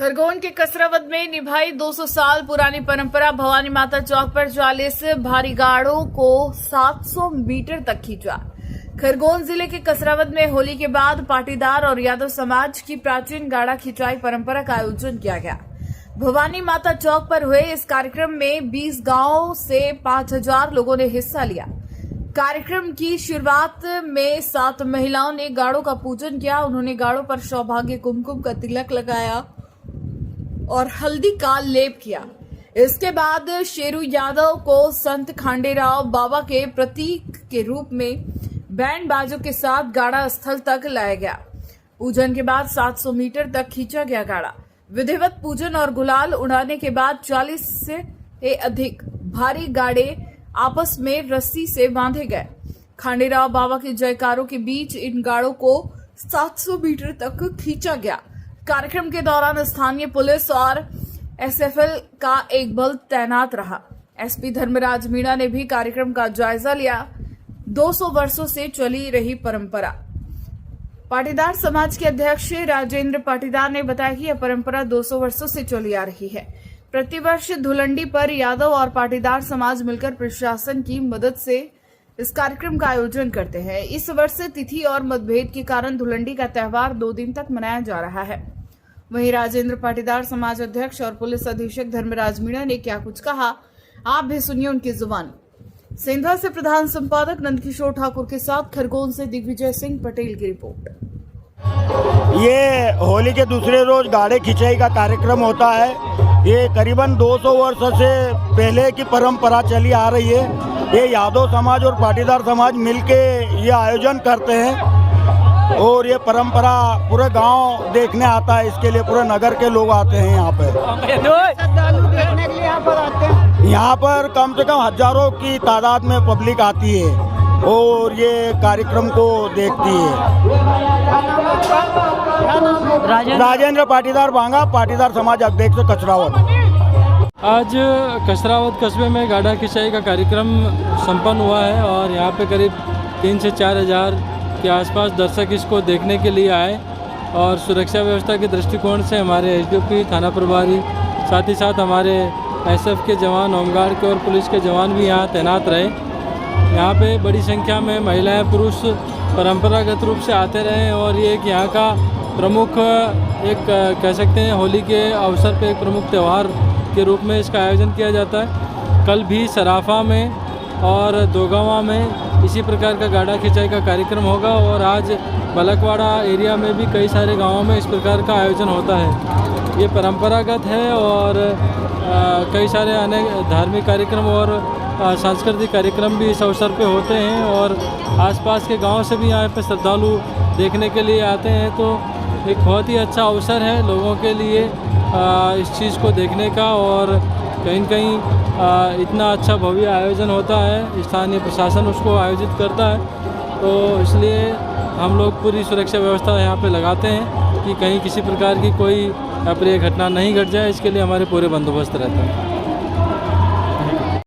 खरगोन के कसरावद में निभाई 200 साल पुरानी परंपरा। भवानी माता चौक पर 40 भारी गाड़ों को 700 मीटर तक खींचा। खरगोन जिले के कसरावद में होली के बाद पाटीदार और यादव समाज की प्राचीन गाड़ा खिंचाई परंपरा का आयोजन किया गया। भवानी माता चौक पर हुए इस कार्यक्रम में 20 गांवों से 5000 लोगों ने हिस्सा लिया। कार्यक्रम की शुरुआत में 7 महिलाओं ने गाड़ों का पूजन किया। उन्होंने गाड़ों पर सौभाग्य कुमकुम का तिलक लगाया और हल्दी का लेप किया। इसके बाद शेरू यादव को संत खांडेराव बाबा के प्रतीक के रूप में बैंड बाजों के साथ गाड़ा स्थल तक लाया गया। पूजन के बाद 700 मीटर तक खींचा गया गाड़ा। विधिवत पूजन और गुलाल उड़ाने के बाद 40 से अधिक भारी गाड़े आपस में रस्सी से बांधे गए। खांडेराव बाबा के जयकारों के बीच इन गाड़ों को 700 मीटर तक खींचा गया। कार्यक्रम के दौरान स्थानीय पुलिस और एसएफएल का एक बल तैनात रहा। एसपी धर्मराज मीणा ने भी कार्यक्रम का जायजा लिया। 200 वर्षों से चली रही परंपरा। पाटीदार समाज के अध्यक्ष राजेंद्र पाटीदार ने बताया कि यह परंपरा 200 वर्षों से चली आ रही है। प्रतिवर्ष धुलंडी पर यादव और पाटीदार समाज मिलकर प्रशासन की मदद से इस कार्यक्रम का आयोजन करते हैं। इस वर्ष तिथि और मतभेद के कारण धुलंडी का त्यौहार 2 दिन तक मनाया जा रहा है। वहीं राजेंद्र पाटीदार समाज अध्यक्ष और पुलिस अधीक्षक धर्मराज मीणा ने क्या कुछ कहा, आप भी सुनिए उनकी जुबानी। सेंधा से प्रधान संपादक नंदकिशोर ठाकुर के साथ खरगोन से दिग्विजय सिंह पटेल की रिपोर्ट। ये होली के दूसरे रोज गाड़े खिंचाई का कार्यक्रम होता है। ये करीबन 200 वर्ष से पहले की परंपरा चली आ रही है। ये यादव समाज और पाटीदार समाज मिलके ये आयोजन करते हैं और ये परंपरा पूरे गांव देखने आता है। इसके लिए पूरे नगर के लोग आते हैं यहाँ पे। श्रद्धालु देखने के लिए यहाँ पर आते हैं। यहाँ पर कम से कम हजारों की तादाद में पब्लिक आती है और ये कार्यक्रम को देखती है। राजेंद्र पाटीदार बांगा, पाटीदार समाज अध्यक्ष कसरावद। आज कसरावद कस्बे में गाड़ा खिंचाई का कार्यक्रम संपन्न हुआ है और यहाँ पे करीब 3 से 4 हज़ार के आसपास दर्शक इसको देखने के लिए आए और सुरक्षा व्यवस्था के दृष्टिकोण से हमारे एसडीओपी थाना प्रभारी, साथ ही साथ हमारे एसएफ के जवान, होमगार्ड के और पुलिस के जवान भी यहाँ तैनात रहे। यहाँ पे बड़ी संख्या में महिलाएं, पुरुष परंपरागत रूप से आते रहे और ये एक यहाँ का प्रमुख एक कह सकते हैं होली के अवसर पे एक प्रमुख त्यौहार के रूप में इसका आयोजन किया जाता है। कल भी सराफा में और दोगावा में इसी प्रकार का गाड़ा खिंचाई का कार्यक्रम होगा और आज बलकवाड़ा एरिया में भी कई सारे गांवों में इस प्रकार का आयोजन होता है। ये परंपरागत है और कई सारे अनेक धार्मिक कार्यक्रम और सांस्कृतिक कार्यक्रम भी इस अवसर पे होते हैं और आसपास के गांव से भी यहाँ पे श्रद्धालु देखने के लिए आते हैं। तो एक बहुत ही अच्छा अवसर है लोगों के लिए इस चीज़ को देखने का और कहीं न कहीं इतना अच्छा भव्य आयोजन होता है। स्थानीय प्रशासन उसको आयोजित करता है तो इसलिए हम लोग पूरी सुरक्षा व्यवस्था यहाँ पे लगाते हैं कि कहीं किसी प्रकार की कोई अप्रिय घटना नहीं घट जाए। इसके लिए हमारे पूरे बंदोबस्त रहते हैं।